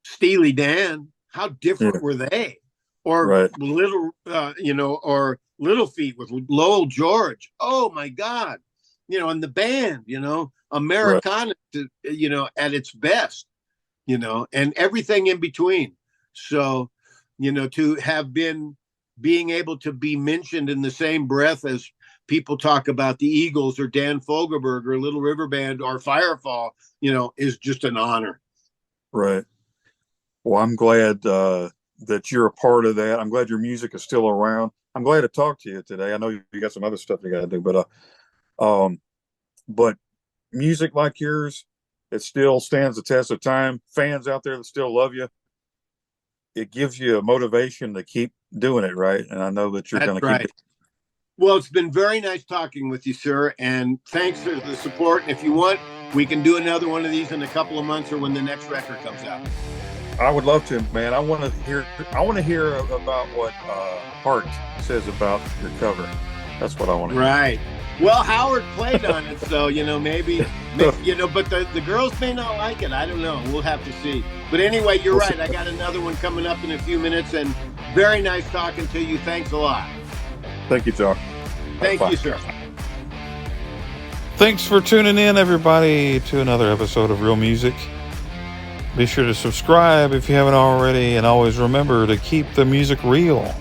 Steely Dan, how different were they? Or Little, you know, or Little Feat with Lowell George. Oh my God. You know, and the band, you know, Americana, you know, at its best, you know, and everything in between. So, you know, to have being able to be mentioned in the same breath as people talk about the Eagles or Dan Fogelberg or Little River Band or Firefall, you know, is just an honor. Right. Well, I'm glad that you're a part of that. I'm glad your music is still around. I'm glad to talk to you today. I know you got some other stuff you got to do, but music like yours, it still stands the test of time. Fans out there that still love you, it gives you a motivation to keep doing it, right? And I know that you're going to keep it. Well, it's been very nice talking with you, sir, and thanks for the support. And if you want, we can do another one of these in a couple of months or when the next record comes out. I would love to, man. I want to hear about what Hart says about your cover. That's what I want to hear. Right. Well, Howard played on it, so, you know, maybe you know, but the girls may not like it. I don't know. We'll have to see. But anyway, you're right. I got another one coming up in a few minutes, and very nice talking to you. Thanks a lot. Thank you, Jock. Thank you, sir. Thanks for tuning in, everybody, to another episode of Real Music. Be sure to subscribe if you haven't already, and always remember to keep the music real.